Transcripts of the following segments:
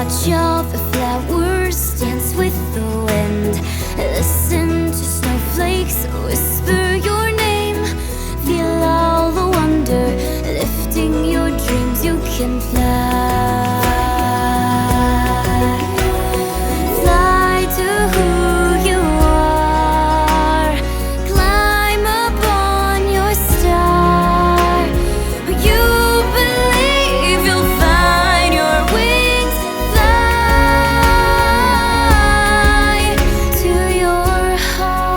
Watch all the flowers dance with the wind. Listen to snowflakes whisper your name. Feel all the wonder, lifting your dreams. You can fly. Fly to who you are. Climb upon your star. You believe you'll find your wings. Fly to your heart.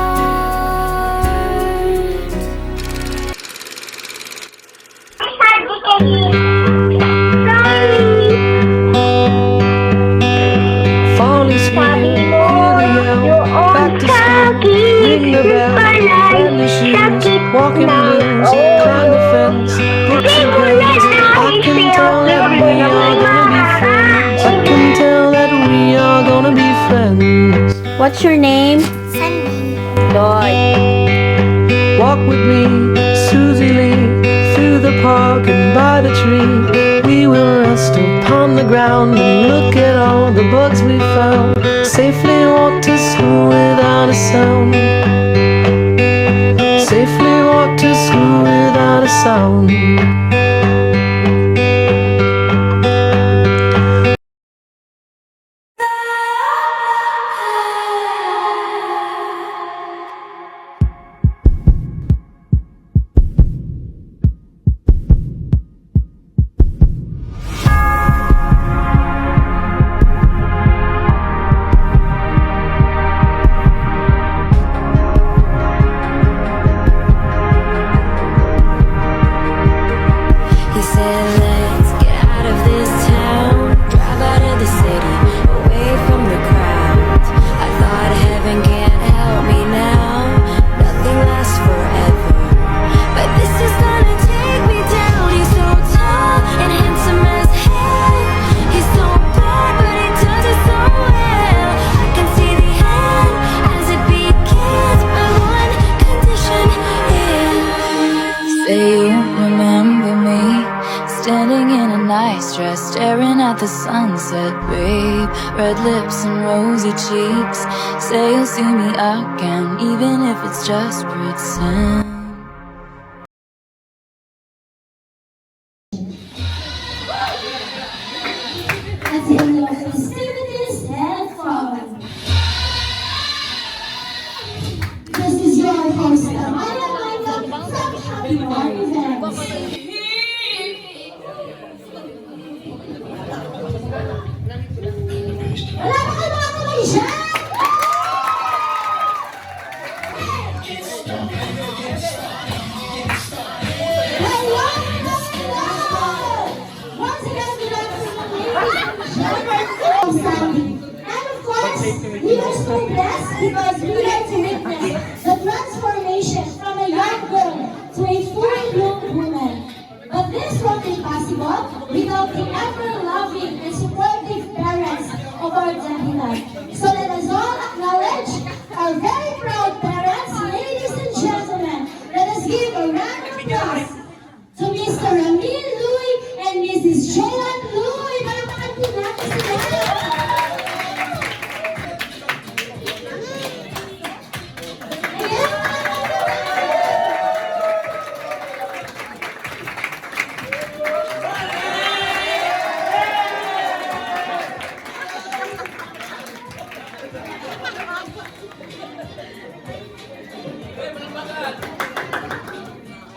Fall is here, hear the yell. Back to school, ring the bell. Brand new shoes, walking blues. Climb the fence, books and pens. I can tell that we are gonna be friends. I can tell that we are gonna be friends. What's your name? Sunny. Lloyd. Walk with me, Susie Lee, through the park and by the tree. We will rest upon the ground and look at all the bugs we found. Safely walk to school without a sound. Safely walk to school without a sound. He said, let's get out of this town, drive out of the city, away from the crowd. I thought heaven can't help me now, nothing lasts forever, but this is gonna take me down. He's so tall and handsome as hell. He's so poor, but he does it so well. I can see the end as it begins, but one condition is, say you remember me, standing in a nice dress, staring at the sunset, babe. Red lips and rosy cheeks. Say you'll see me again, even if it's just pretend. Until your festivities have fallen. This is your host, Amaya Michael from Happy War Events. Wala ba kayo mga kamay dyan? Hello, hello! Once again, good afternoon, ladies and gentlemen. And of course, we are so blessed because we get to witness the transformation from a young girl to a full-grown woman. But this won't be possible without the ever-loving and supportive parents of our Dahilan. So let us all acknowledge our very proud parents, ladies and gentlemen. Let us give a round of applause to Mr. Ramil Louie and Mrs. Joan Louie. Palakpakan po natin sila.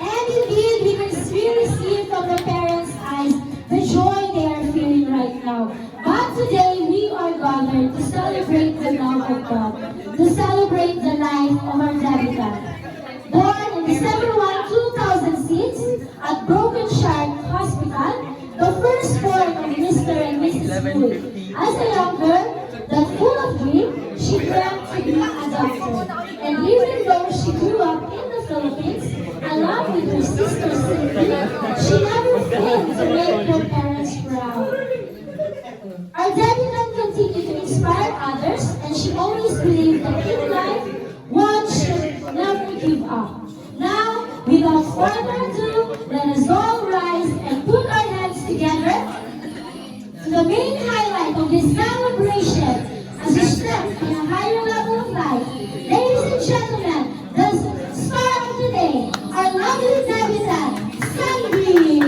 And indeed, we can really see from the parents' eyes the joy they are feeling right now. But today, we are gathered to celebrate the love of God, to celebrate the life of our Danica. Born on December 1, 2006 at Broken Shark Hospital, the firstborn of Mr. and Mrs. Louie. As a young girl, that full of dream, she dreamt to be a doctor. And even though she grew up in the Philippines, along with her sister Sylvie, she never failed to make her parents proud. Our Danica continued to inspire others, and she always believed that in life, one should never give up. Now, without further ado, let us all rise and put our hands together to the main highlight of this celebration as we step in a higher level of life. Ladies and gentlemen, the star of the day, our lovely debutant, Sunbeam.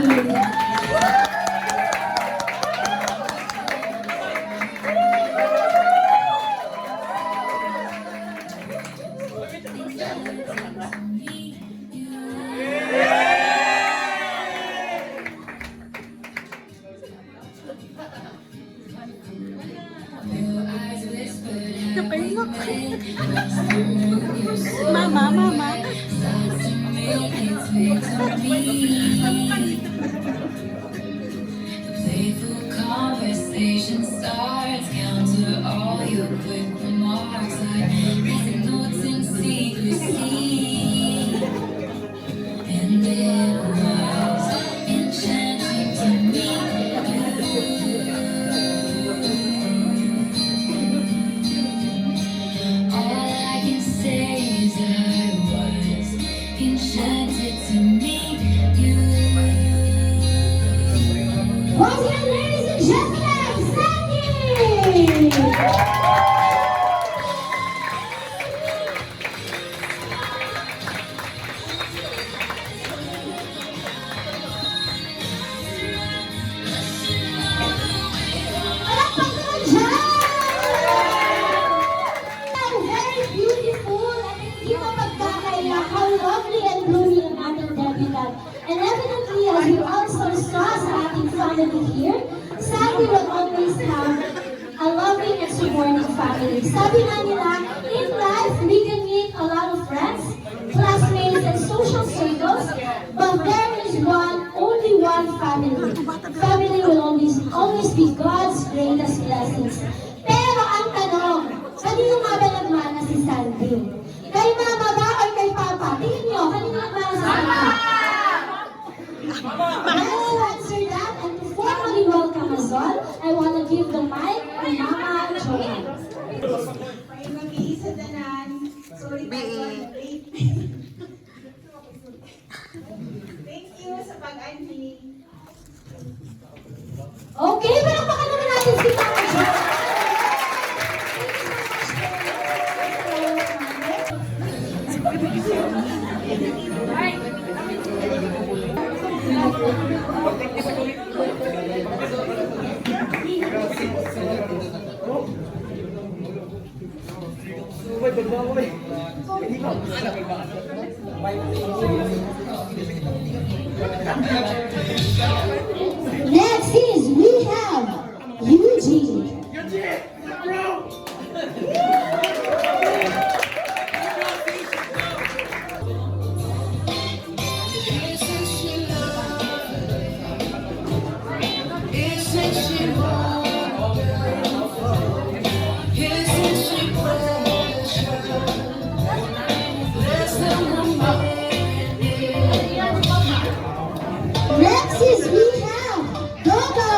Mama. Playful conversation starts. Counter all your quick remarks. Like leaving notes in secrecy. And it was enchanting to meet you. All I can say is I was enchanted to meet you. Once again, ladies and gentlemen, Sunbeam. Very beautiful at hindi mo magkakaila how lovely and blooming ang ating debutant. And evidently, as you also saw sa ating family here, Sandy will always have a loving and supportive family. Sabi nga nila, in life, we can meet a lot of friends, classmates, and social circles, but there is only one family. Family will always be God's greatest blessings. Pero ang tanong, kanino nga ba nagmana si Sandy? Kay mama ba o kay papa? Tingin nyo, kanino nagmana sa papa? Let's answer that, and to formally welcome us all, I want to give the mic to Mama Joanne. Mag-iisa tanan. Sorry tayo. Thank you sa pag-anhi. Okay, pero baka naman natin si Mama Joanne. Next is we have Eugene. Next is we have Gogo.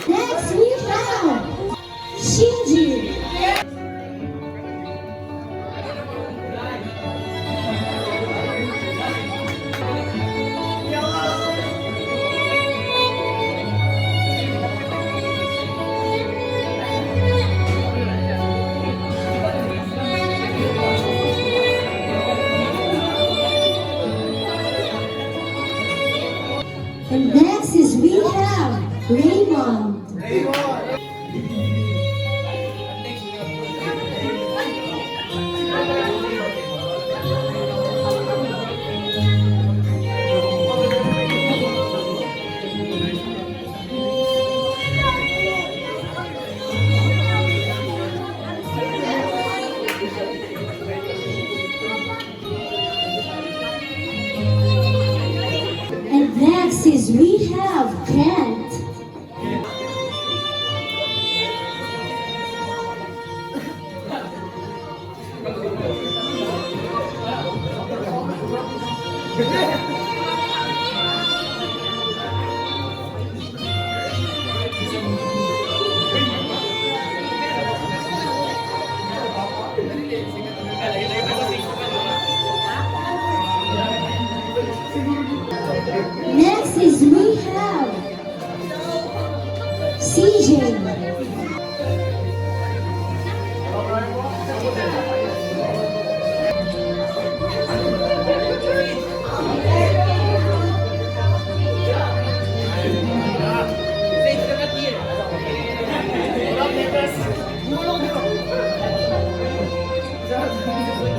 Next we have Shinji. And next is we have Raymond.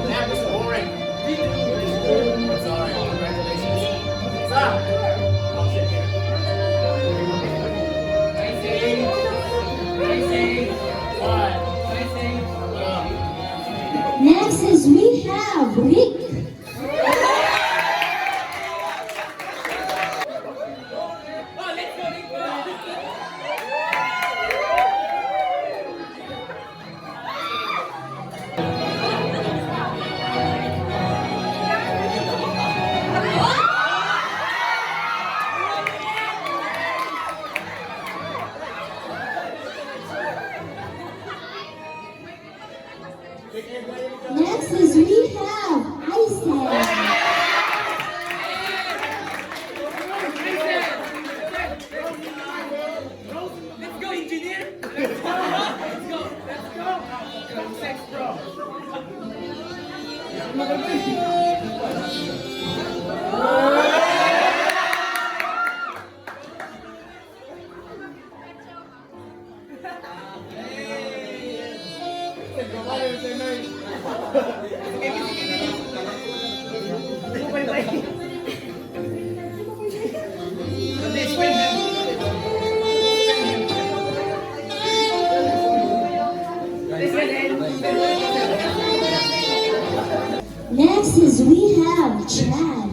That was boring. Sorry, congratulations. Stop. I'll sit here. Tracy. What? Next is we have Rick. Next is we have Isaac. Let's go, engineer. Let's go. Let's go. Let's go. Come sex, bro. Next is we have Chad.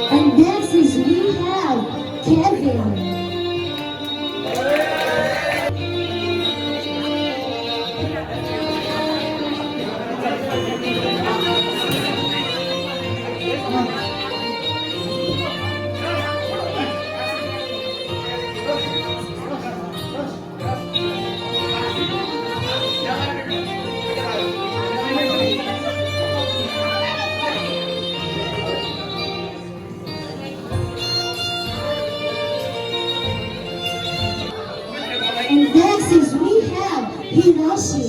And next is we have Kevin. And next is we have Hiroshi.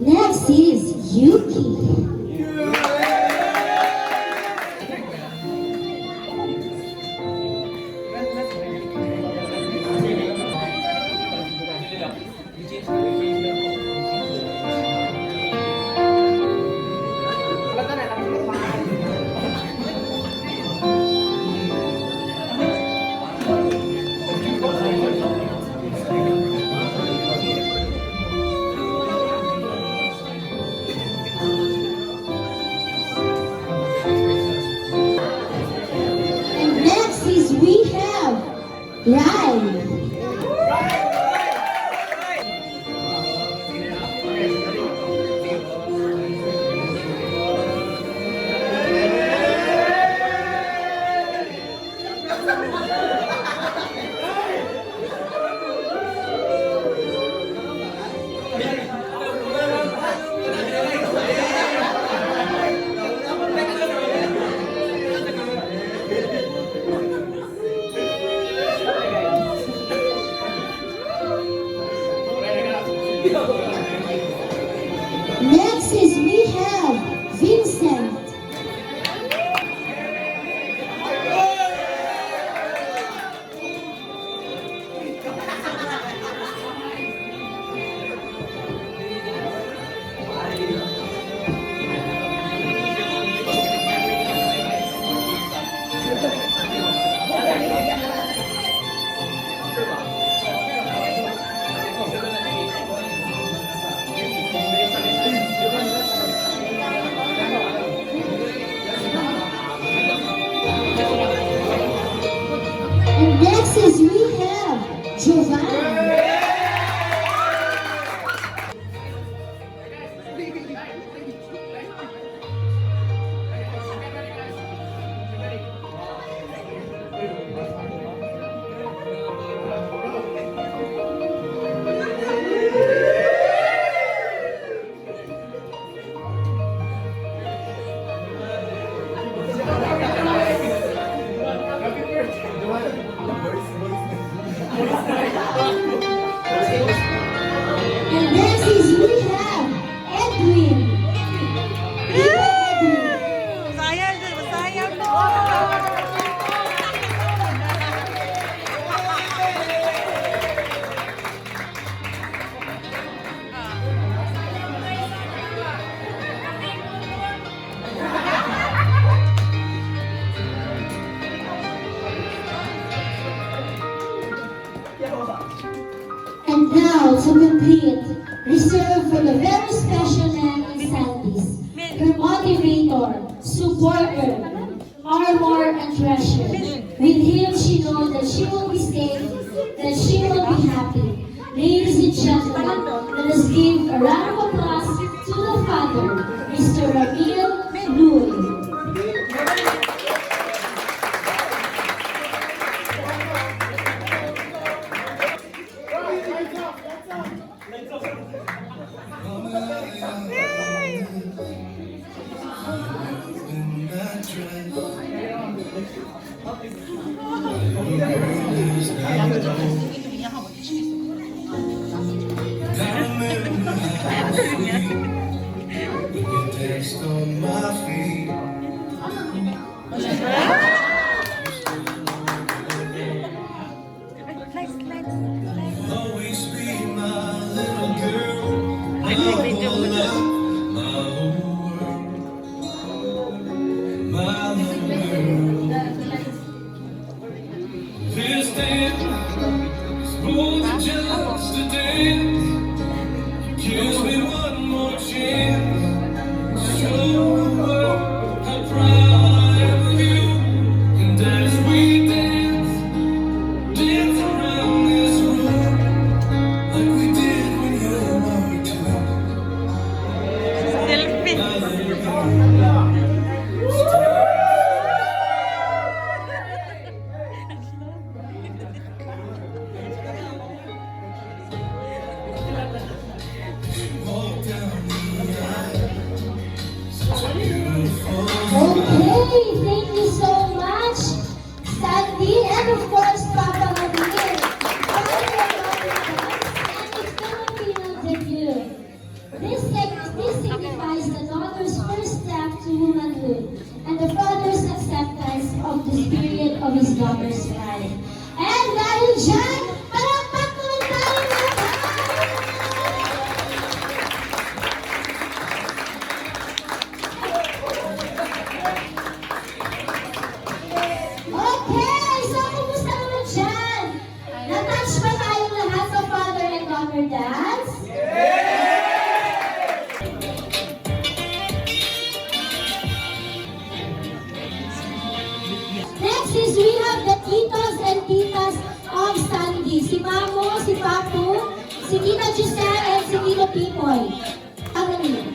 Next is Yuki. And next is we have Rai. Next is we have Vincent. complete, reserved for the very special Nanny Sandys, her motivator, supporter, armor, and treasure. With him, she knows that she will be safe, that she will be happy. Ladies and gentlemen, let us give a round of applause to the father, Mr. Ramil Louie. Taste on my feet. Always be my little girl. My whole life, my whole world. My little girl. This dance is more than just a dance. Gives me one more chance. Show the world how proud I am of you. And as we dance, dance around this room like we did when you were two. My little girl. Walk down the aisle, such a beautiful Okay, thank you so much, Sandy, and of course, Papa Gabriel. And its Filipino debut. This signifies the daughter's first step to womanhood and the father's acceptance of the spirit of his daughter's life. And dahil dyan, palakpak naman tayo lahat! Okay, so kumusta naman dyan? Na-touch ba tayong lahat sa father and daughter dance? Next is we have the titos and titas of Sandy. Si Mamo, si Papu, si Tita Giselle, and si Tito Pipoy. Family.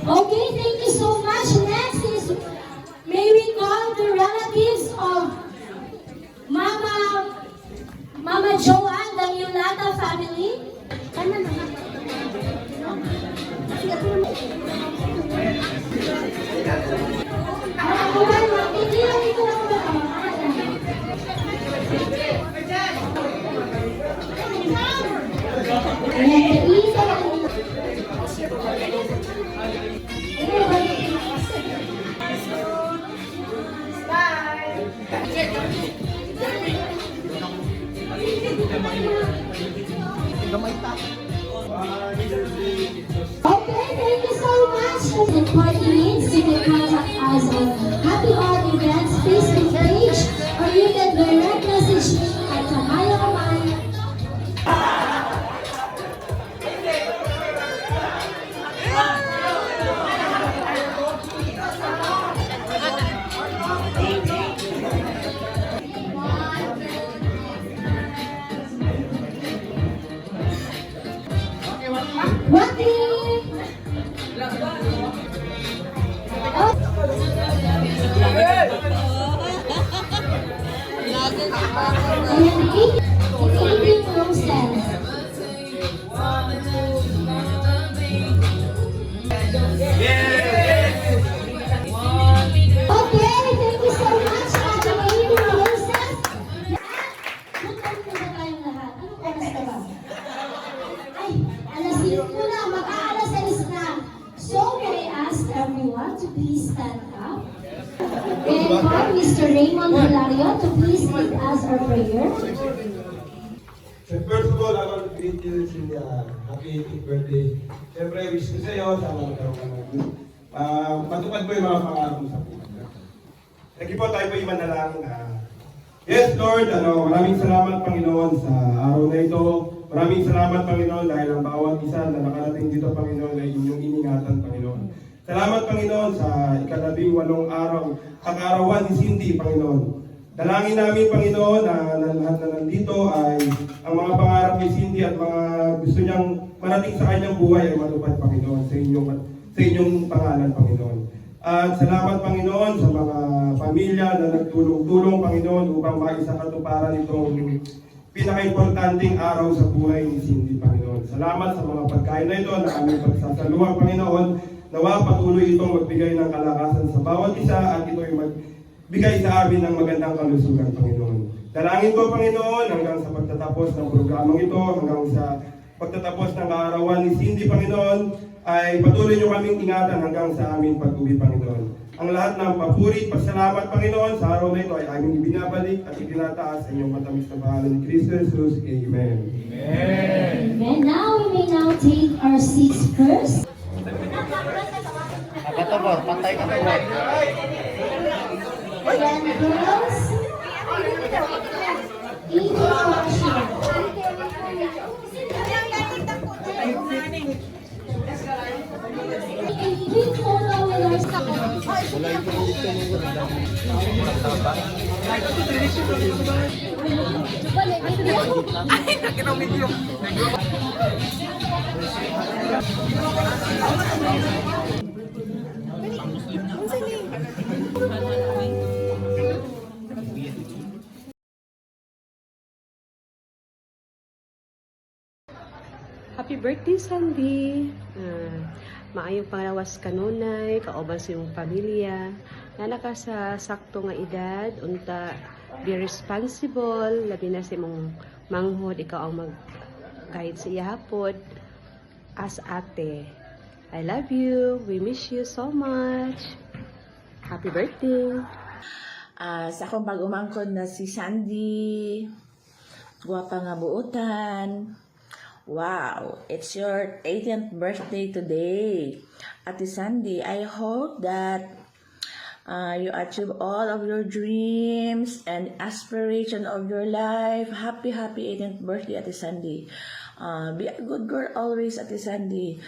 Okay, thank you so much. Next is, may we call the relatives of Mama Joanne, the Mulata family. Okay, thank you so much. And party needs, you can contact us on Happy Art Events Facebook page, or you can direct message me at Kamaya Kamay. So, Mario to please lead us our prayer. So first of all, I want to greet you, Cynthia. Happy 18th birthday. Siyempre, wish ko sa iyo, sana magkaroon ka ng matupad mo yung mga pangarap mo sa buhay. Sige po, tayo po yung manalangin. Yes, Lord, maraming salamat, Panginoon, sa araw na ito. Maraming salamat, Panginoon, dahil ang bawat isa na nakarating dito, Panginoon, ay inyong iningatan, Panginoon. Salamat, Panginoon, sa ika-18 araw, ang arawan ni Cindy, Panginoon. Dalangin namin, Panginoon, na lahat na nandito ay ang mga pangarap ni Cindy at mga gusto niyang marating sa kanyang buhay ay matupad, Panginoon, sa inyong pangalan, Panginoon. At salamat, Panginoon, sa mga pamilya na nagtulong-tulong, Panginoon, upang maisakatuparan itong pinaka-importanting araw sa buhay ni Cindy, Panginoon. Salamat sa mga pagkain na ito na aming pagsasaluhan, Panginoon. Nawa patuloy itong magbigay ng kalakasan sa bawat isa at ito ay magbigay sa amin ng magandang kalusugan, Panginoon. Dalangin ko, Panginoon, hanggang sa pagtatapos ng programang ito, hanggang sa pagtatapos ng kaarawan ni Cindy, Panginoon, ay patuloy niyo kaming ingatan hanggang sa aming pag-uwi, Panginoon. Ang lahat ng papuri, pasalamat, Panginoon, sa araw na ito ay aming ibinabalik at itinataas sa inyong matamis na pangalan ni Kristo Jesus. Amen. Amen. Now we may now take our seats first. Pantay ka to, Ayan, girls. Introduction. Big photo with our Happy birthday, Sandy! Maayong panglawas kanunay, kauban sa iyong pamilya, na naka sa sakto nga edad, unta be responsible, labi na sa imong manghod, ikaw ang mag-guide sa iyahapod as ate. I love you, we miss you so much. Happy birthday! Sa akong pag-umangkod na si Sandy, guwapa nga buutan. Wow, it's your 18th birthday today. Ate Sandy, I hope that you achieve all of your dreams and aspiration of your life. Happy 18th birthday, Ate Sandy. Be a good girl always, Ate Sandy.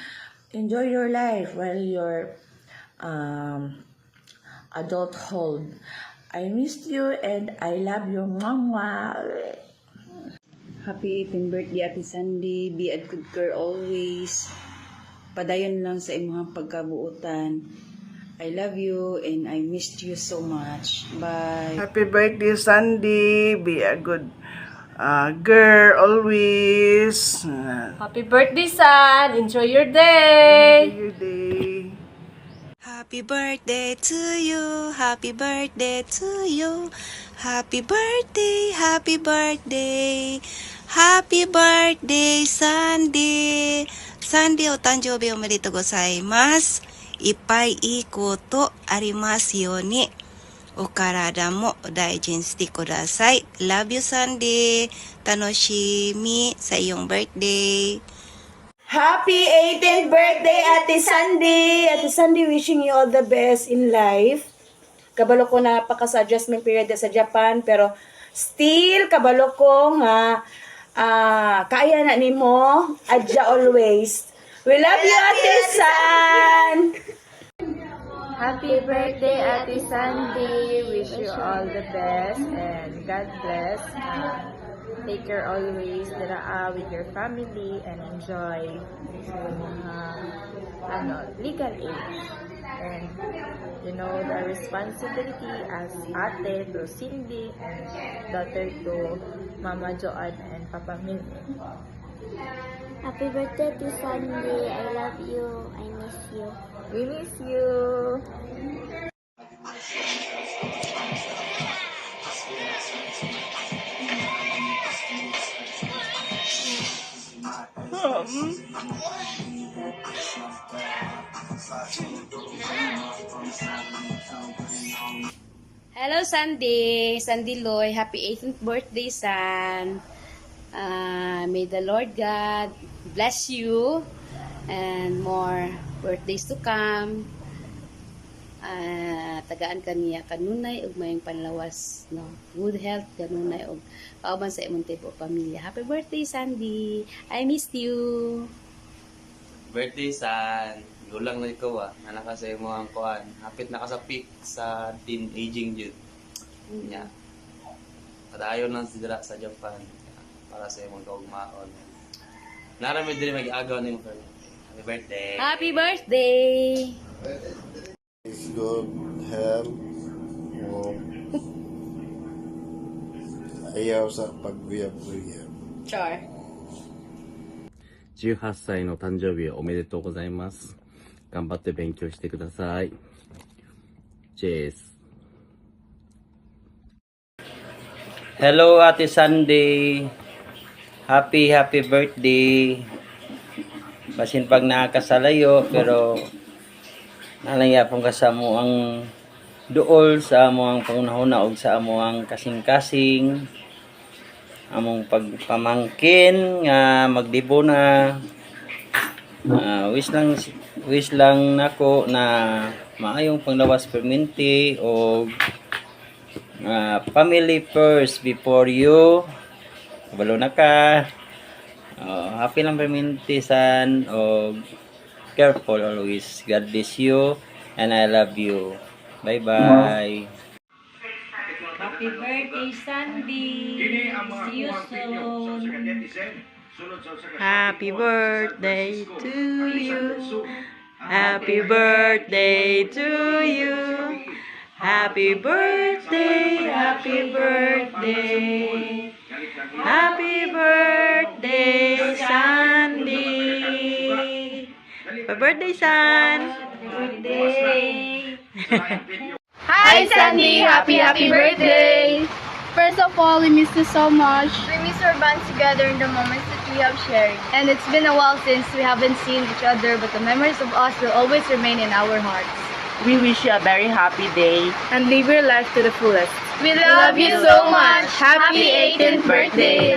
Enjoy your life while you're adulthood. I missed you and I love you, Mama. Happy 18th birthday, Ate Sandy. Be a good girl always. Padayon lang sa imong pagkabuutan. I love you and I missed you so much. Bye. Happy birthday, Sandy. Be a good girl always. Happy birthday, son! Enjoy your day! Enjoy your day. Happy birthday to you, happy birthday to you, happy birthday, happy birthday, happy birthday, Sandy. Sandy, お誕生日おめでとうございます。いっぱいいいことありますように。お体も大事にしてください。Love you, Sandy. 楽しみsa iyong birthday. Happy 18th birthday, Ate Sandy! Ate Sandy, wishing you all the best in life. Kabalo ko na pa sa adjustment period sa Japan, pero still kabalo ko nga kaya na nimo adja always. We love you, Ate San! Happy birthday, Ate Sandy! Wish you all the best and God bless. Take care always with your family and enjoy legal age. And you know the responsibility as ate to Cindy and daughter to Mama Joanne and Papa Mil. Happy birthday to Sandy. I love you. I miss you. We miss you. Hello, Sandy. Sandy Loy. Happy 18th birthday, son. May the Lord God bless you and more birthdays to come. Tagaan kaniya kanunay ug mayong panlawas, no. Good health kanunay ug kauban sa imong tipo pamilya. Happy birthday, Sandy. I missed you. Birthday, son. Gulang na ikaw Anak ka sa imo ang kuan. Hapit na ka sa peak sa teenaging jud. Nya. Padayon lang sidra sa Japan para sa imong kaugmaon. Naramid diri mag-agaw nimo for happy birthday. Happy birthday. It's good health. Ayaw sa paguyab-uyab. Char. 18歳の誕生日おめでとうございます。頑張って勉強してください。チェース。 Hello, Ate Sandy. Happy birthday. Basin pag nakakasalayo, pero nalaya pong kasamo ang duol sa among pangunahuna ug sa among kasing-kasing. Among pagpamangkin nga magdibo na. Wish lang nako na maayong panglawas perminti o family first before you. Kabalo na ka. Happy lang perminti, son, o careful always. God bless you and I love you. Bye bye. Happy birthday, Sandy. See you soon. Happy birthday to you. Happy birthday to you. Happy birthday, happy birthday. Happy birthday, Sandy. Happy birthday, son. Birthday. Hi, Sandy! Happy birthday! First of all, we miss you so much. We miss our bonds together in the moments that we have shared. And it's been a while since we haven't seen each other, but the memories of us will always remain in our hearts. We wish you a very happy day. And live your life to the fullest. We love you so much! Happy 18th birthday!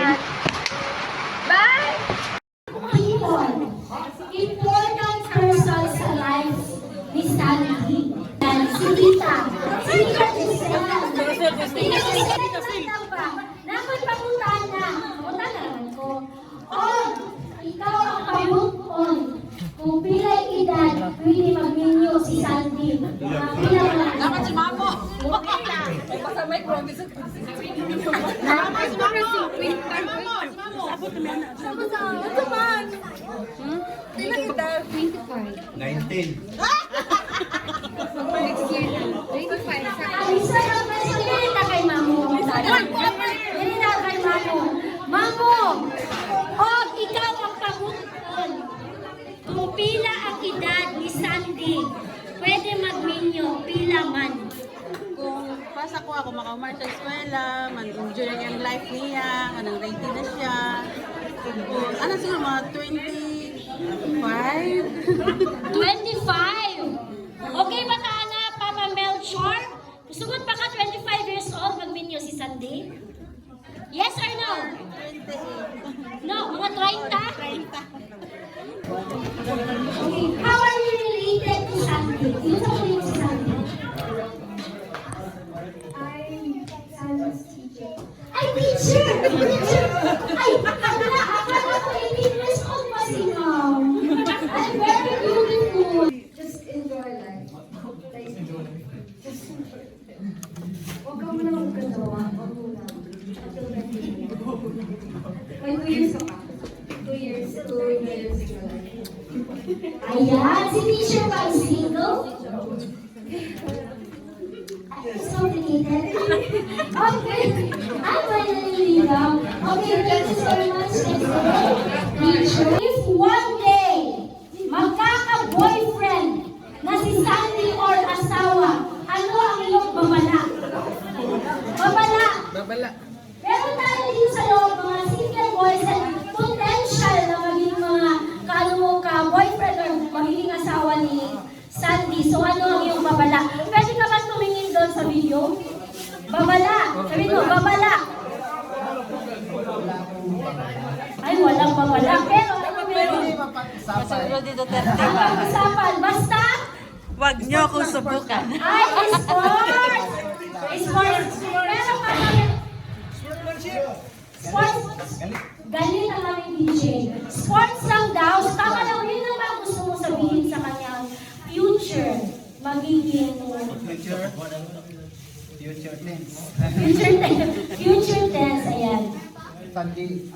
Bye! People, important persons sa life ni Sandy. Si Tita. Si Tita Giselle. Dapat papuntaan na. Papuntaan na naman ko. O, ikaw ang pabuton. Kung pilay edad, pwede magninyo si Sandy. Dapat si Mamo. Basta may promise. Dapat si Mamo. Abot naman na. Abot naman. Pilay edad. 25. 19. Next year na. 25. Alisa na presidenta kay Mamo. Ganina kay Mamo. Mamo! O, ikaw ang pabuton. Kung pila ang edad ni Sandy, pwede magminyo pila man. Kung pasa ko ako makaumar sa eskwela, man-enjoy ang yung life niya, anong ready na siya. Kung ano siguro mga 25? 25! Okay ba ka na, Papa Melchor? Sugod pa ka 25 years old, magminyo si Sandy? Yes or no? 28. No, mga 30? 30. Okay, how are you related to Sandy? Sino sa kulit si Sandy? I'm Sandy's teacher. Ay, teacher! Teacher! Ay, akala ko 18 years old pa si Mom. I'm very beautiful. Just enjoy life. Huwag ka muna magkatawa. Huwag muna. May 2 years ka pa. 2 years ka lang. Ayan, si teacher ba ang single? It's complicated. Okay. I'm finally now. Okay, thank you so much. Teacher. If one day, magkaka-boyfriend na si Sandy or asawa, ano ang iyong babala? Babala. Babala. Pero tayo dito sa loob, mga single boys and potential na maging mga ka-boyfriend or magiging asawa ni Sandy. So ano ang iyong babala? Pwede ka ba tumingin doon sa video? Ay, walang mawala. Pero ano meron? Masuro dito Usapan. Basta, Wag niyo akong subukan. ay, sports! Sports. Pero sports. Galing ang aming DJ. Sports lang daw. So, tama daw, yun lang ba ang gusto mo sabihin sa kanyang future? Magiging Future tense. future tense, ayan. Sunday,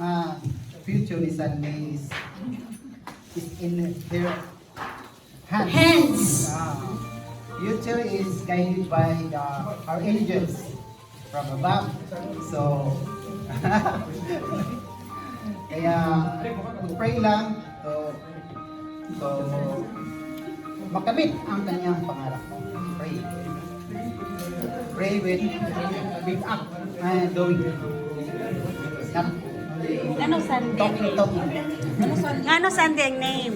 future is Sunday is in their hands. Hands. Future is guided by our angels from above. So, kaya pray lang to makamit ang kanyang pangarap. Pray. Pray with act and doing. Not only Ano Sunday? talking. Ano Sunday ang name?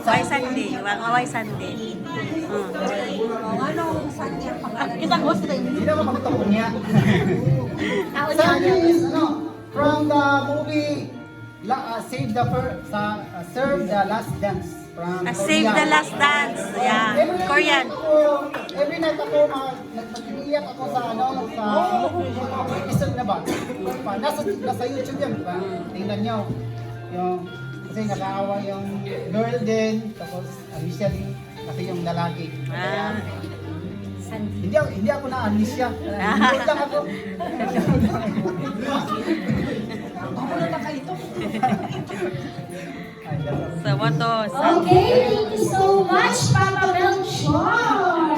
Why Sunday? Why Sunday? Ano Sunday ang pangalan? Kitang host rin. Hindi naman magtapon niya. Sunday is from the movie Save the Serve the Last Dance. From Save the Last Dance. Yeah. Korean. Every night ako, nagpag-iiyak ako sa episode na ba? Nasa YouTube yan. Tingnan nyo. Kasi nakaawa yung girl din. Tapos, initially, kasi yung lalaki. Kaya, hindi ako na-amnesia. Hindi lang ako. So, what to? Okay, thank you so much, Papa Melchor.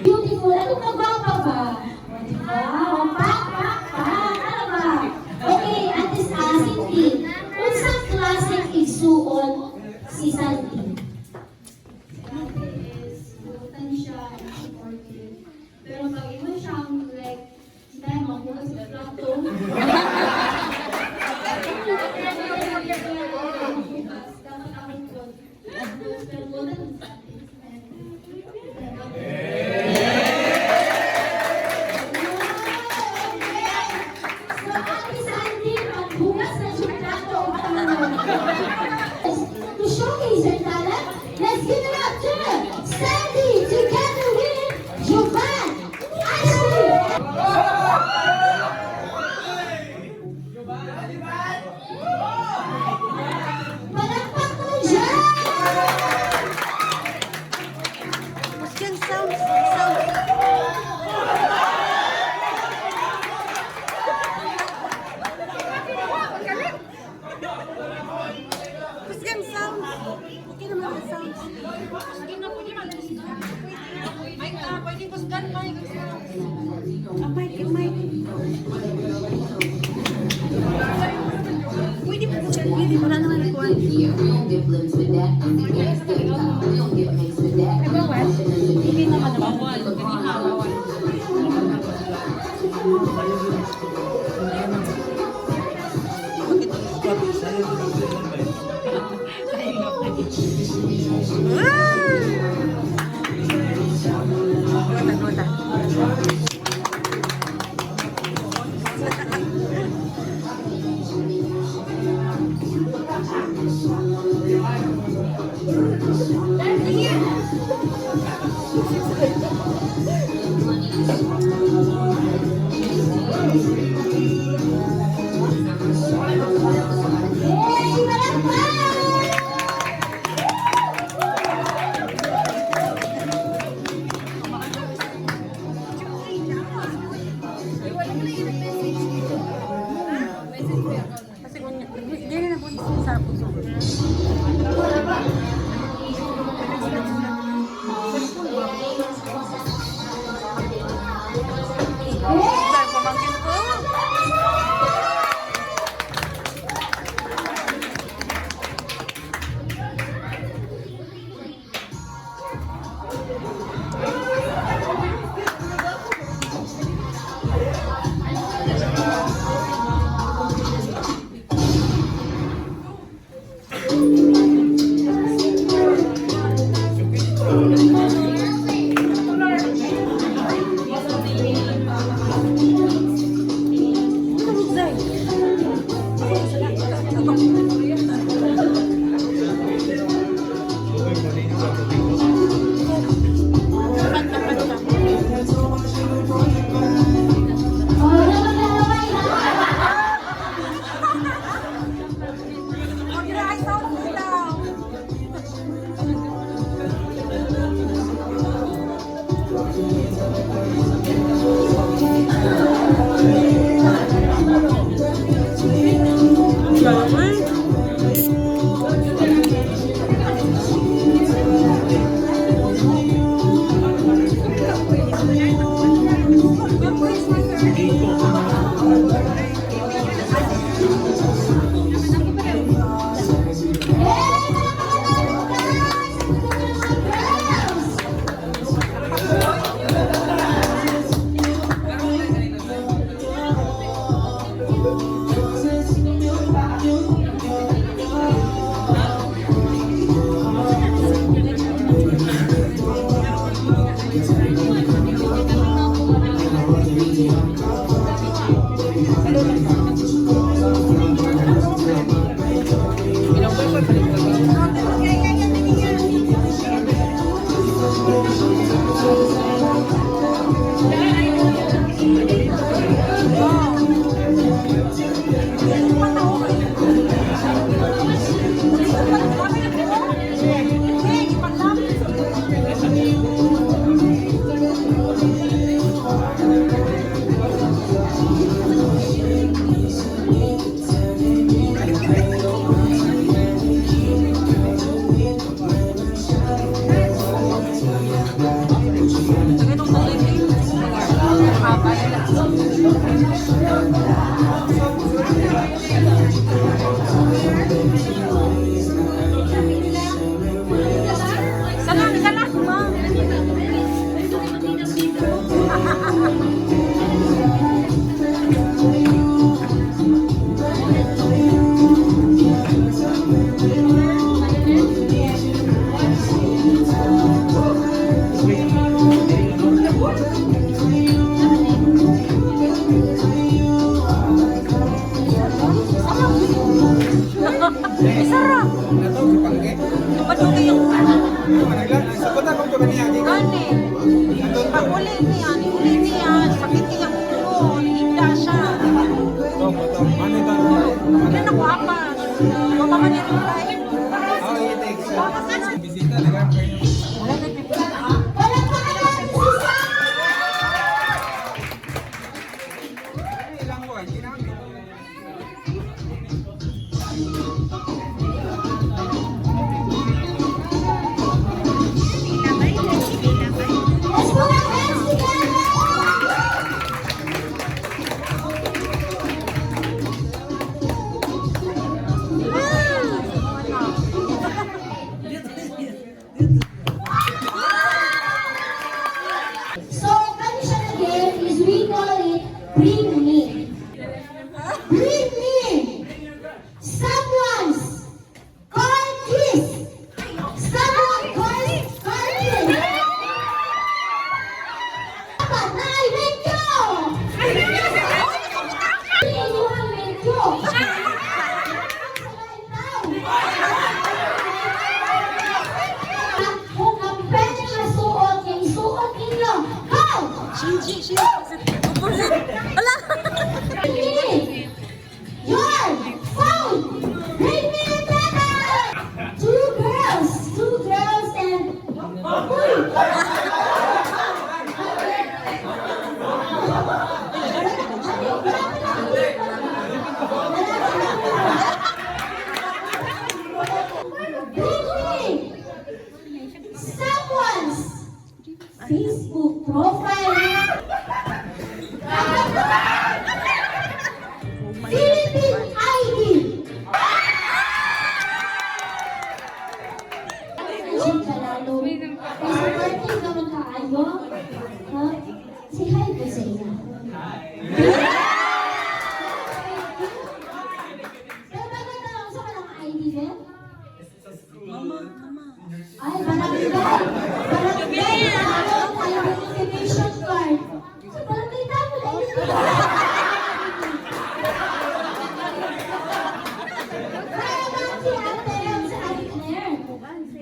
Beautiful. Ano ka ba, Papa? Wow, pak. Ano ba? Okay, at this Sandy. Unsang klaseng igsuon si Sandy? Butan siya and supportive. Pero pag iwan siyang like, hindi tayo makuha sa plato. To showcase her talent, let's give it up to Sandy together with Jovan Ashley. Palakpak mo dyan! Question sound. Question sound. Okay naman ang sound. Pwede kusgan, Mike. Mike. Pwede mo na naman ako. Hindi naman bawal. Kasi kung hindi na po sa puso. Pamangkin ko. Sarap. Paduli yung Sabutan mo ka ba niya? Gani. Pag uli niya, sakit niya ulo, hihila siya. Hindi na ko apas. Baba ka niya ng live. Bisita, nagano kayo. So, condition again is we call it bring me. Bring me someone's car keys. Someone calls car keys. Dapat na medyo. Inuhan medyo. Kung ang pwede masuot, yung isuot ninyo. Go! Wala! Your phone! Bring me a better! Two girls and bring me someone's Facebook profile. Philippine ID. Chika lalo. Kasi working naman kaayo. Ha? Say hi po sa ina. Pero bakit na lang sa kanang ID, Ben? Ay, barangay. Barangay. Ano tayo verification card. So, barangay tayo.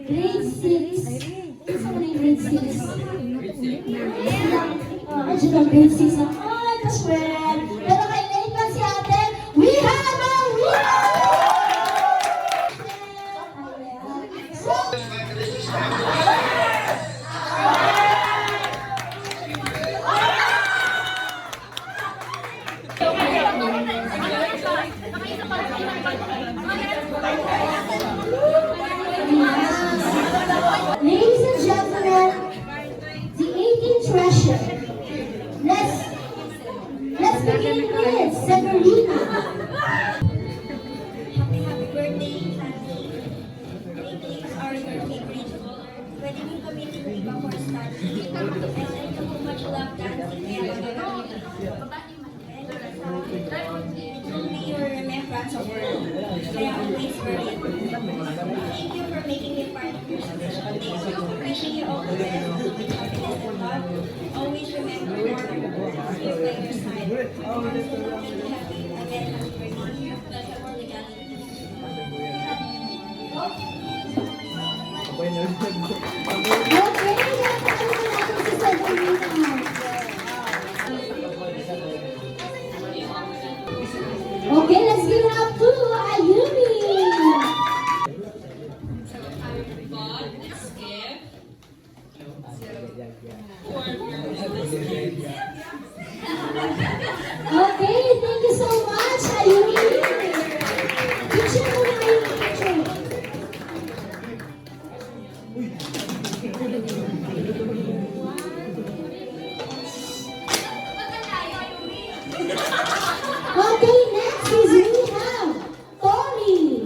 Grade 6. Isa mo na yung grade 6. Andiyan ang grade 6 na, ay, kaswel. Pero kay late pa si ate, we have a winner! So, Kaya always worry. Thank you for making me part of your success. Thank you. Wishing you all the best. Happiness and love. Always remember your is by your side. Again, happy birthday. That's a more legality. Okay, let's give it up to Ayumi. Okay, thank you so much, Ayumi. Picture mo na Ayumi, picture. Okay, next is we have Tori.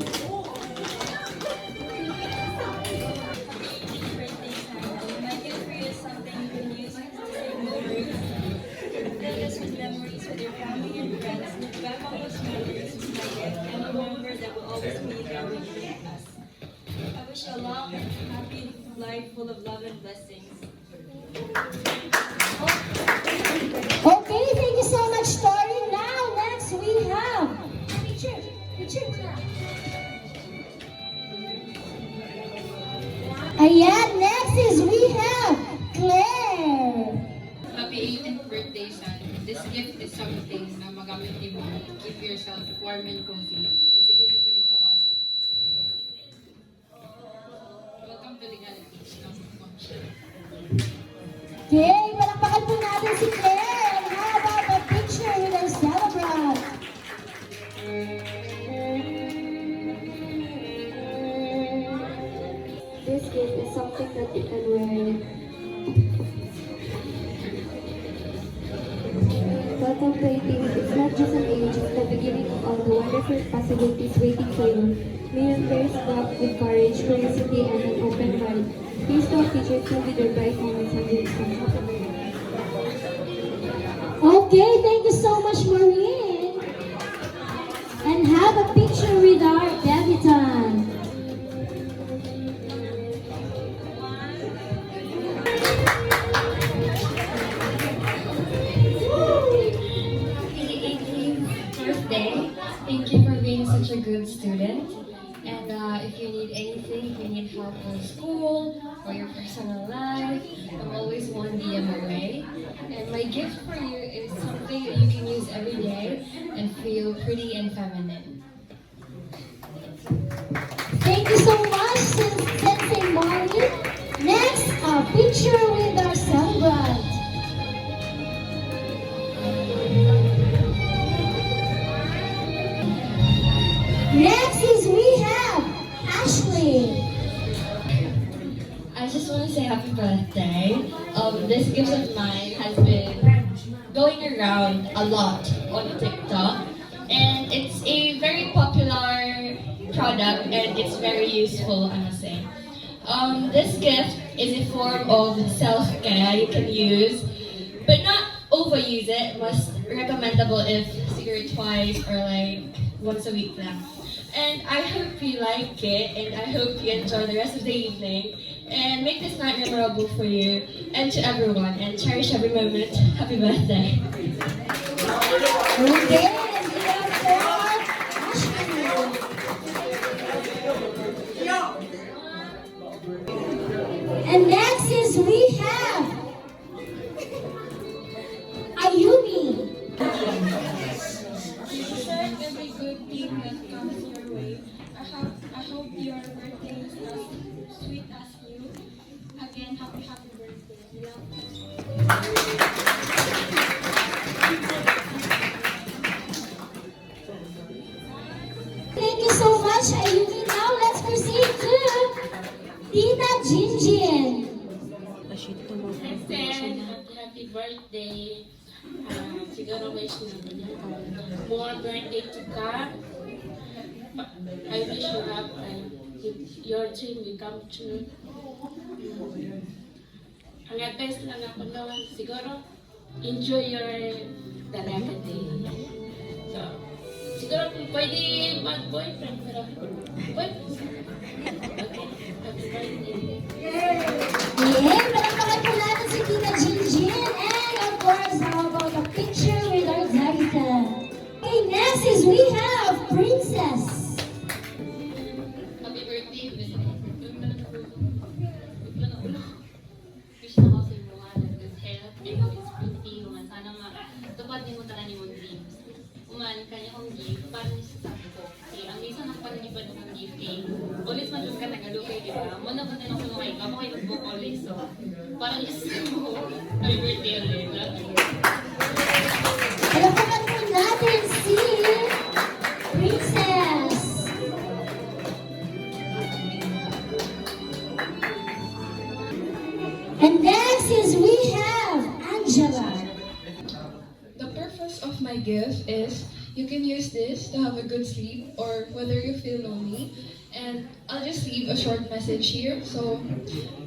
I wish you a long, happy life full of love and blessings. Okay, thank you so much, Tori. Now, next we have picture. Ayan, next is we have Claire. Happy 18th birthday, son. This gift is something na magamit mo. Keep yourself warm and cozy. And sige sa panigkawana. Welcome to legality. Okay, palakpakan po natin si Claire. And how about a picture with our celebrant? This gift is something that you can wear. Welcome to 18. It's not just an age, it's the beginning of all the wonderful possibilities waiting for you. May you embrace love with courage, curiosity, and an open heart. Please don't teach your kids with your bright moments and dreams come true. Okay, thank you so much, Maureen. And have a picture with our debutante. Happy 18th birthday. Thank you for being such a good student. And if you need anything, if you need help with school or your personal life, I'm always one DM away. And my gift for you is something that you can use every day and feel pretty and feminine. Thank you so much, Sensei Maureen. Next, a picture with our celebrant. Next is we have Ashley. I just want to say happy birthday. This gift of mine has been going around a lot on TikTok, and it's a very popular product and it's very useful, I must say. This gift is a form of self-care you can use, but not overuse it. Most recommendable if cigarette twice or like once a week lang. And I hope you like it, and I hope you enjoy the rest of the evening, and make this night memorable for you and to everyone, and cherish every moment. Happy birthday. Okay, and next is we have Ayumi. Every good thing that comes your way. I hope your birthday is as sweet as you. Again, happy birthday. Thank you so much, Ayumi. Now let's proceed to Tita Jinjin. Happy birthday. Siguro wish na more birthday to come. I wish you have your dream become true. Ang advice lang ako naman, siguro enjoy your dalaga day. So, Pero pwede mag-boyfriend, pero boyfriend. Yeah, palakpakan po natin si Tita Jinjin. And of course, how about a picture with our Zaita? Okay, next is we have Princess. Happy birthday, Ben. Wish na ako sa iyo nga, good health, and good beauty, nga sana matupad din mo talaga ni mong dreams. Uman, kanya kong gift, para niya sa sabi ko. Kasi ang isa ng panalipan ng gift eh, always man ka nagalukay, di ba? Muna ko din ako sa mga ikaw, ako kayo nag-book always, so parang isa mo, happy birthday ulit. Love you. Palakpakan po natin si Princess. And next is we have Angela. The purpose of my gift is you can use this to have a good sleep or whether you feel lonely. And I'll just leave a short message here. So,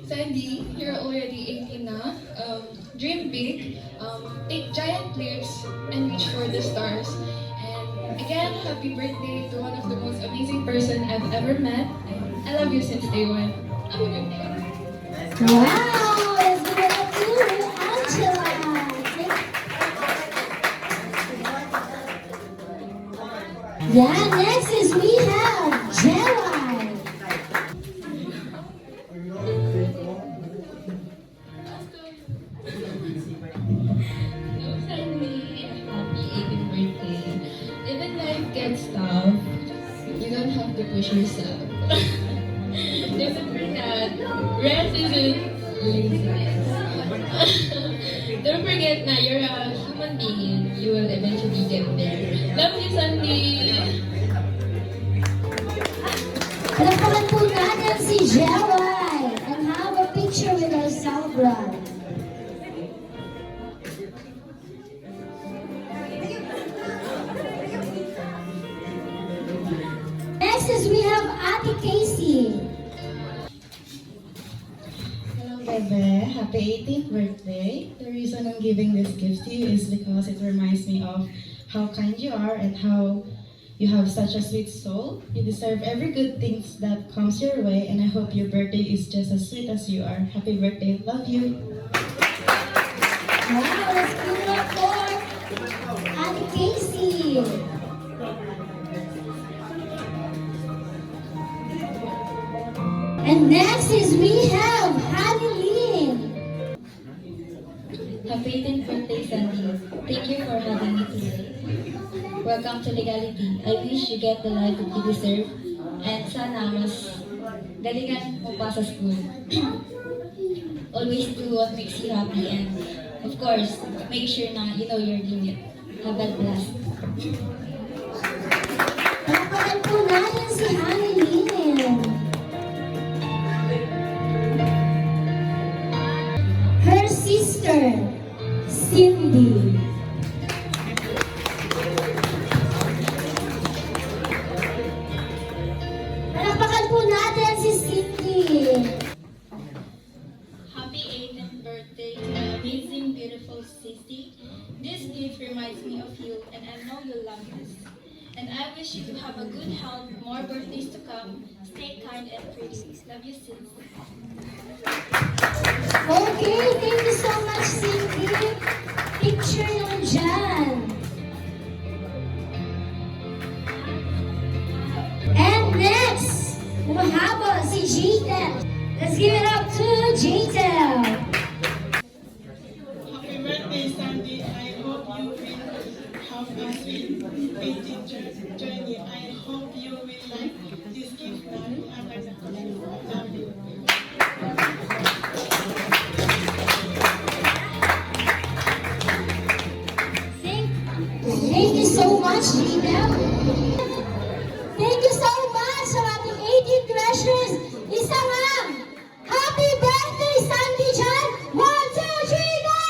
Sandy, you're already 18 na. Dream big, take giant leaps, and reach for the stars. And again, happy birthday to one of the most amazing person I've ever met. And I love you since day one. Happy birthday. Wow, let's give it up to Angela. Yeah, next is we have Jelly. Sandy, happy 18th birthday. Even life gets tough, you don't have to push yourself. Remember that rest isn't laziness. Don't forget na you're a human being. You will eventually get there. Love you, Sandy. Palakpakan po natin si Jelly and have a picture with our celebrant. Next is we have Ate Casey. Hello, Bebe. Happy 18th birthday. The reason I'm giving this gift to you is because it reminds me of how kind you are and how you have such a sweet soul. You deserve every good thing that comes your way, and I hope your birthday is just as sweet as you are. Happy birthday. Love you. Wow, let's give it up for Ate Casey. And next is we have Hanilyn. Happy 18th birthday, Sandy. Thank you for having me today. Welcome to Legality. I wish you get the life that you deserve. And sana mas galingan mo pa sa school. Always do what makes you happy and of course, make sure na you know your limit. Have a blast. Palakpakan po natin si Hanilyn. Her sister, Cindy. Palakpakan po natin si Cindy. Happy 18th birthday to my amazing, beautiful Sissy. This gift reminds me of you, and I know you'll love this. And I wish you to have a good health, more birthdays to come. Stay kind and pretty. Love you, Sissy. Okay, thank you so much, Cindy. Picture naman dyan. And next, umahaba si Jita. Let's give it up to Jita. Happy birthday, Sandy. I hope you will have a sweet 18th journey. I hope you will like this gift that you are going to collect. Love you. Thank you so much, Gina. Thank you so much sa ating 18 treasures. Isang happy birthday, Sandy Chan. 1, 2, 3, go!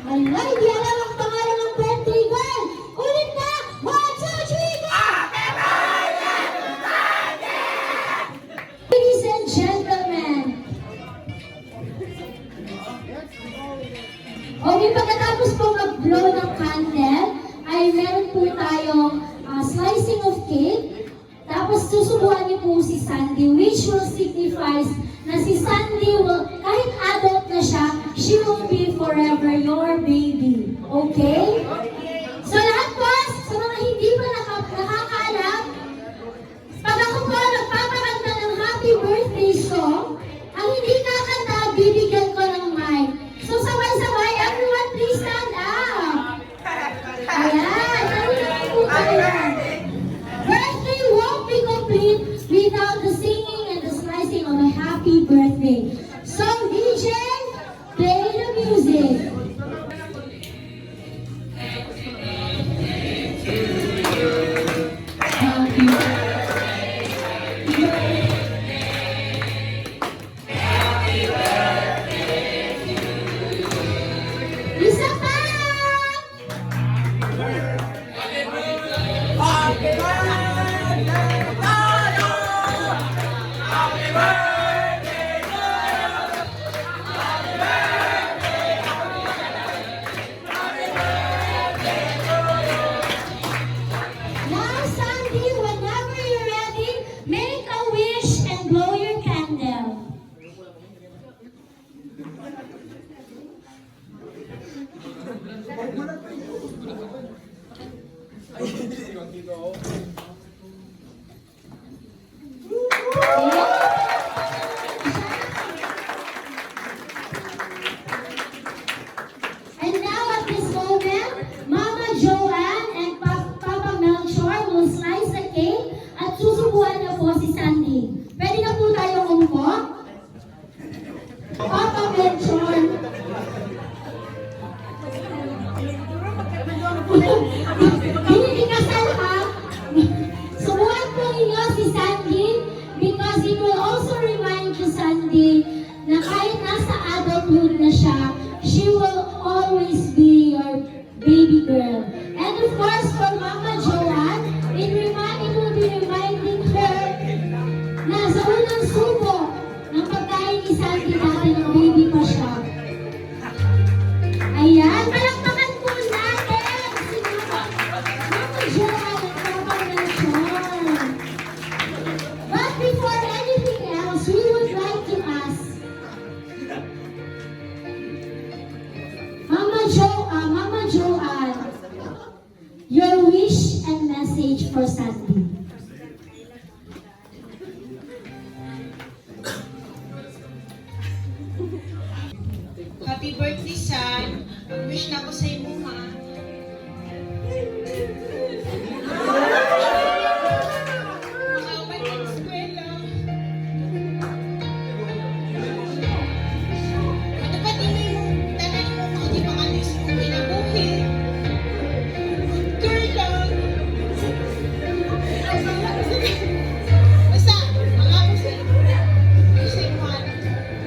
Ala, hindi alam ang pangalan ng birthday girl. Ulit na! po tayong slicing of cake. Tapos susubuan niyo po si Sandy, which will signifies na si Sandy will, kahit adult na siya, she will be forever your baby. Okay? So lahat po, sa mga hindi pa nakakaalam, pag ako po nagpapakanta ng happy birthday song, ang hindi kakanta, bibigyan ko ng mic. So sabay-sabay, everyone please stand up. Ayan, narinig po kayo. Birthday won't be complete without the singing and the slicing of a happy birthday. So DJ, play the music. Isa pa! Now, Sandy, whenever you're ready, make a wish and blow your candle. And now at this moment, Mama Joanne and Papa Melchor will slice the cake at susubuan na po si Sandy. Pwede na po tayong umupo? Papa Melchor. Hindi kasal ha? Subuhan po ninyo si Sandy because it will also remind you, Sandy, na kahit nasa adulthood na siya, she will always be your baby girl. And of course, for Mama Joanne, it will be reminding her na sa unang subo ng pagkain ni Sandy dati ng baby pa siya. Ayan, palakpakan po natin si Mama Joanne at Papa Melchor. But before anything else, we would like to ask Mama Joanne, your wish and message for Sandy. Happy birthday, son. Wish na ko sa imo, ha. Makaupat ka sa eskwela. Matupad din mo tanan mo mga di pangalit sa mong kinabuhi. Good girl lang. Basta, mga ko sa imo, ha.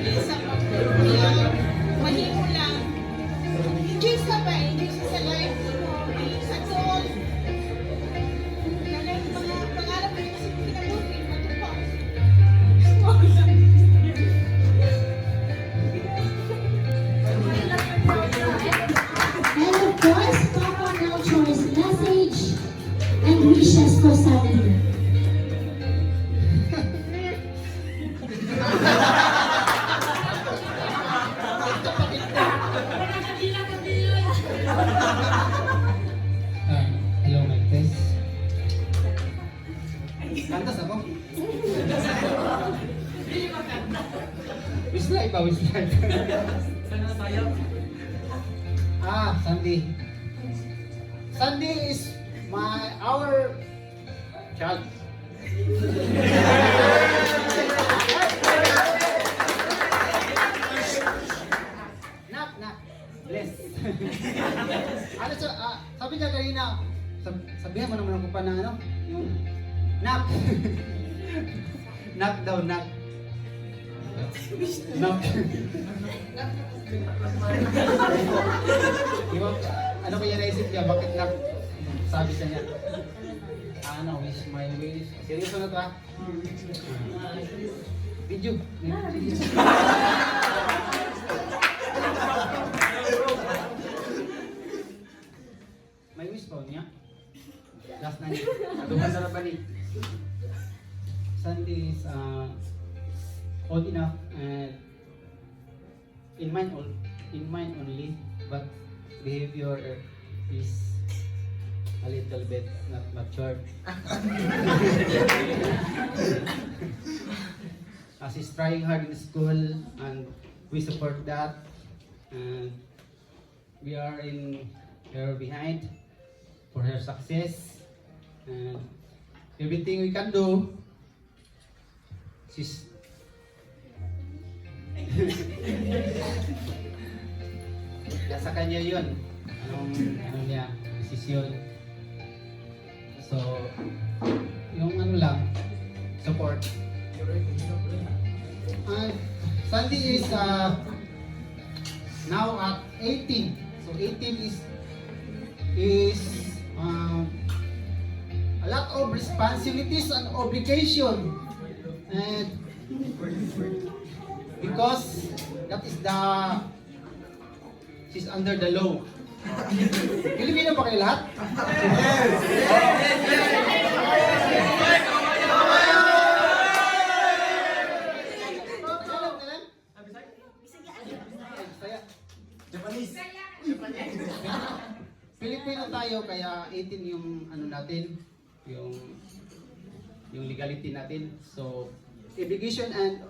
Please, sa pagkakulang. Mahimo lang. Enjoy sa ba? Enjoy sa life mo. Sa tol. Kaya mga pangarap mo yung sa kinabuhi. Matupad. And of course, Papa Melchor's message and wishes for Sandy. Hello, Mike Tess. Kantas ako? Wish life ba? Wish life. Sandy. Sandy is our child. Nak. Bless. Ano sabi niya kanina, sabihan mo naman ako pa na ano? Yung nak. Nak daw, nak. Nak. Ano kaya naisip niya? Bakit nak? Sabi sa niya. Wish my wish. Seryoso na ito Video. May wish pa niya? last na niya. Aduman na ba ni? Sandy is old enough and in mind only, but behavior is a little bit not mature. As he's trying hard in school, and we support that, and we are in her behind for her success, and everything we can do, she's nasa kanya yun, ano niya, desisyon. So, yung ano lang, support. Sandy is now at 18. So 18 is a lot of responsibilities and obligation, and because that is she's under the law. Pilipino ba kayo lahat? Japanese. Pilipino tayo, kaya 18 yung ano natin, yung legality natin. So, obligation and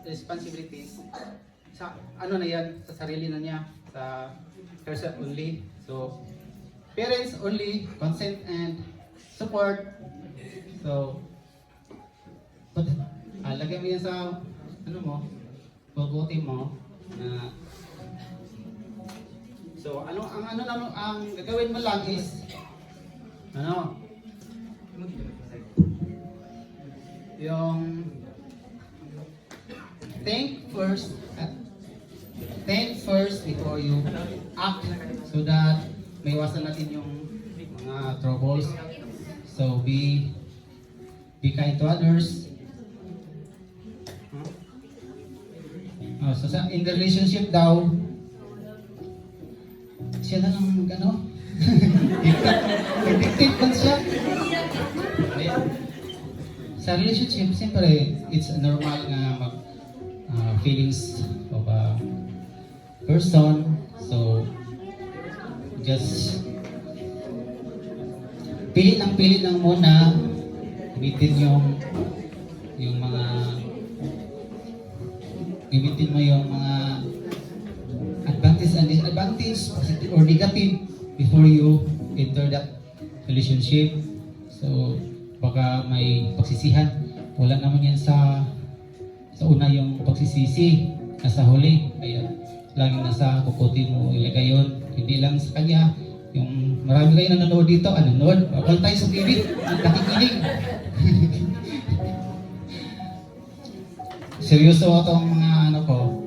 responsibilities sa ano na yan, sa sarili na niya, sa herself only. So, parents only, consent and support. So, lagay mo yan sa ano mo, bubuti mo na so ang gagawin mo lang is yung think first before you act, so that may iwasan natin yung mga troubles. So be kind to others. So in the relationship daw, siya na lang dictate man siya. Sa relationship, siyempre, it's normal nga feelings of a person. So, just pilit lang muna. Gamitin mo yung mga advantage and disadvantage, positive or negative, before you enter that relationship. So, baka may pagsisihan. Wala naman yan sa una yung pagsisisi, nasa huli. Kaya laging nasa kukuti mo ilagay yun. Hindi lang sa kanya. Yung marami kayo nanonood dito, nanonood. All tayo sa TV, nakikinig. Seryoso itong mga ano ko.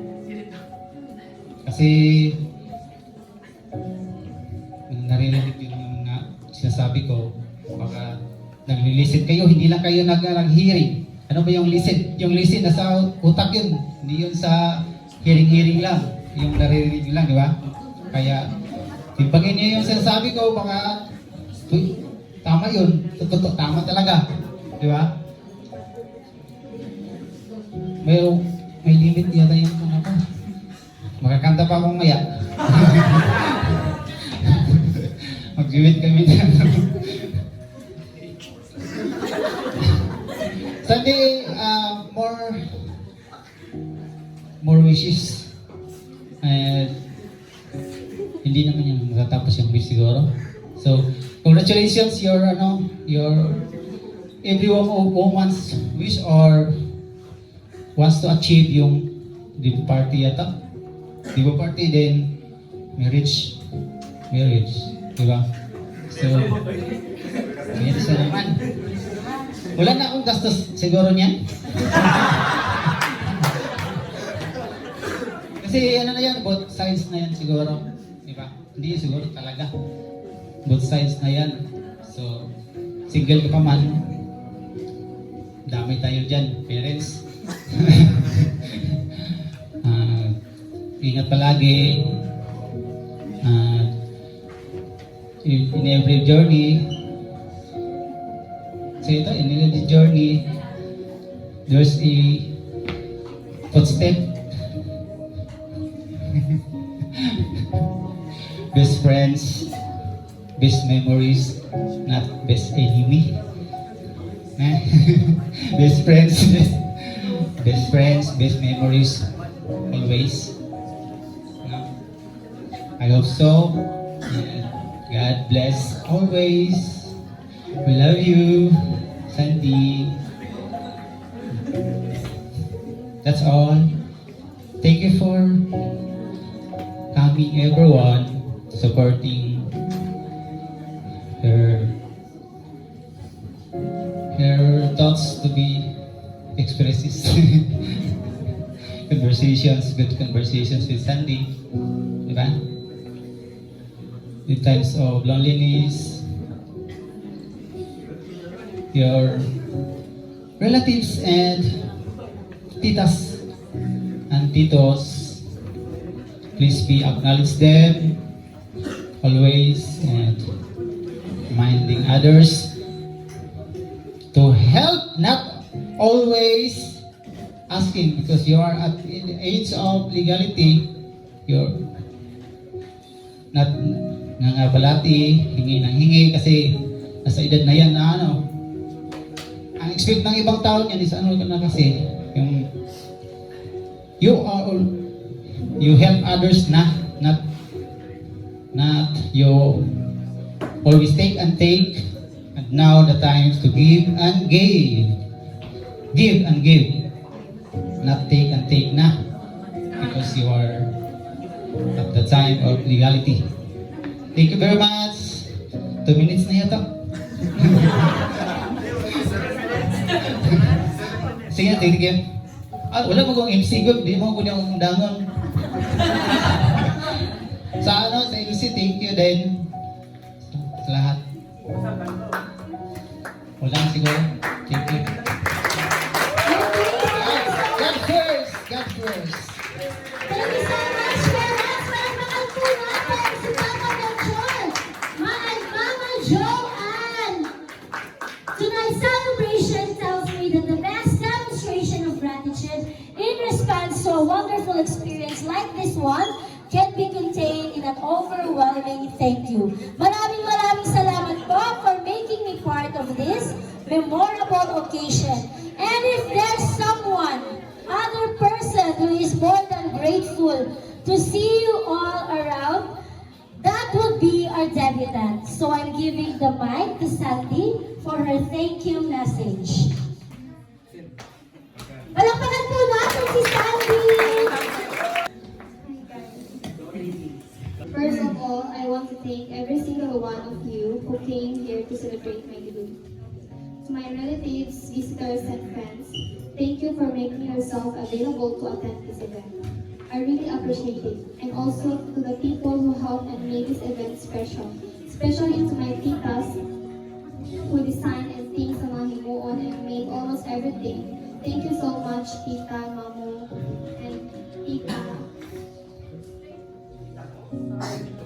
Kasi naririnig yung mga sinasabi ko, baka nag-listen kayo, hindi lang kayo nag-hearing. Ano ba yung listen? Yung listen nasa utak yun, hindi yun sa hearing lang, yung naririnig lang, di ba? Kaya timpagin niyo yung sinasabi ko, baka tama yun, totoo, tama talaga, di ba? May limit yata yung ano ko. Makakanta pa akong maya. Mag-limit kami na. Sunday, more wishes. And hindi naman yung matatapos yung wish siguro. So, congratulations your every woman's wish or wants to achieve yung Divo party yata. Divo party, then marriage, diba? So, ganyan sa naman. Wala na akong gastos siguro niyan. Kasi ano na yan, both sides na yan siguro. Diba? Hindi siguro talaga. Both sides na yan. So, single ka pa man, dami tayo dyan, parents. Ingat palagi. In every journey, Kasi ito, in the journey, there's a footstep. Best friends, best memories, not best enemy. Best friends, best memories, always. I hope so. God bless always. We love you, Sandy. That's all. Thank you for coming, everyone, supporting her thoughts to be expresses. Good conversations with Sandy. Diba? In times of loneliness, your relatives and titas and titos, please be acknowledge them always and reminding others to help, not always asking, because you are at the age of legality. You're not nangabalati, hingi ng hingi kasi nasa edad na yan na ano. Ang expect ng ibang tao niyan is ano na kasi yung you help others na, not you always take and take, and now the time to give and give, not take and take na, because you are at the time of legality. Thank you very much. 2 minutes na yata. Sige, thank you. Wala mo kong MC good, di mo ko niyang undangan. Sa MC, thank you din sa lahat. Wala siguro. Thank you. God first. Thank you so much, parents. Mahal po natin si Mama Joan. Mama Joanne. Tonight's celebration tells me that the best demonstration of gratitude in response to a wonderful experience like this one can be contained in an overwhelming thank you. Maraming salamat po for making me part of this memorable occasion. And if there's someone, other person who is more than grateful to see you all around, that would be our debutant. So I'm giving the mic to Sandy for her thank you message. Palakpakan po natin si Sandy! First of all, I want to thank every single one of you who came here to celebrate my debut. To my relatives, visitors, and friends, thank you for making yourself available to attend this event. I really appreciate it. And also to the people who helped and made this event special. Especially to my titas who designed and think sa mga himuon and made almost everything. Thank you so much, Tita, Mamu, and Tita.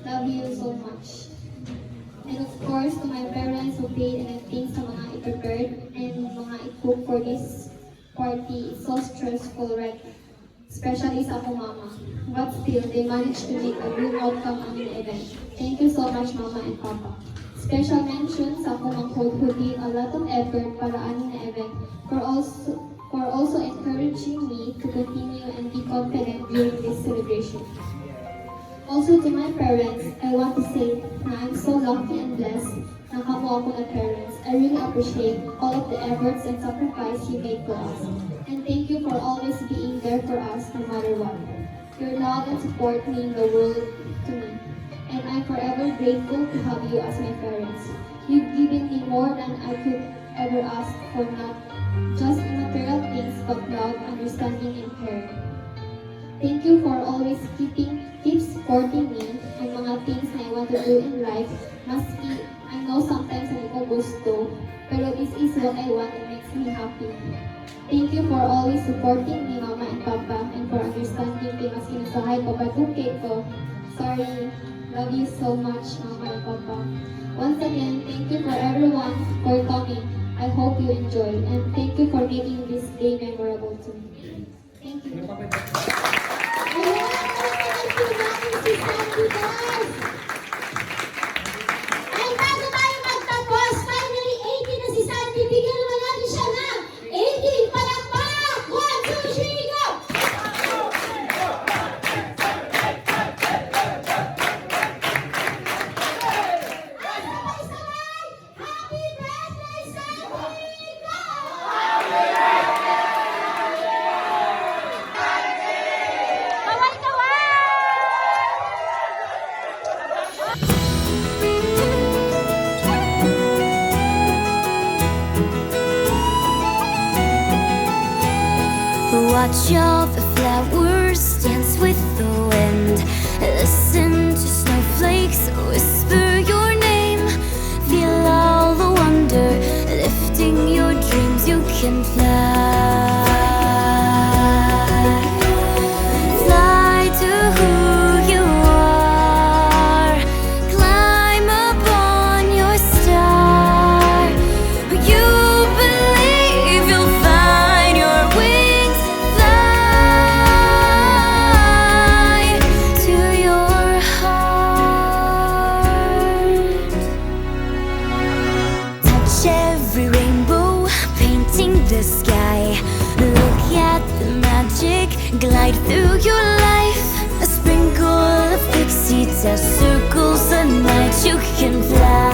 Love you so much. And of course, to my parents who paid and think sa mga i-prepared and mga i-cook for this party. It's so stressful, right? Especially sa akong mama. But still, they managed to make a good outcome on the event. Thank you so much, Mama and Papa. Special mention sa akong mangkod who did a lot of effort para anin na event for also encouraging me to continue and be confident during this celebration. Also to my parents, I want to say na I'm so lucky and blessed na kamo ako na parents. I really appreciate all of the efforts and sacrifice you made for us. And thank you for always being there for us no matter what. Your love and support mean the world to me. And I'm forever grateful to have you as my parents. You've given me more than I could ever ask for, not just material things but love, understanding, and care. Thank you for always keep supporting me and mga things na I want to do in life. Maski, I know sometimes hindi ko gusto, pero this is what I want and makes me happy. Thank you for always supporting me, Mama and Papa, and for understanding me maski nasahay ko patungkit ko. Sorry. Love you so much, Mama and Papa. Once again, thank you for everyone for coming. I hope enjoy. And thank you for making this day memorable to me. Thank you. Ay, bago tayo magtapos, finally 18 na si Sandy. Bigyan naman natin siya ng 18 palakpak! 1, 2, 3, go! Happy birthday, Sandy! Go! Watch all the flowers dance with the wind. Listen to snowflakes whisper your name. Feel all the wonder, lifting your dreams. You can fly. Fly to who you are. Climb upon your star. You believe you'll find your wings. Fly to your heart. Touch every rainbow, painting the sky. Look at the magic glide through your life. A sprinkle of pixie dust circles the night. You can fly.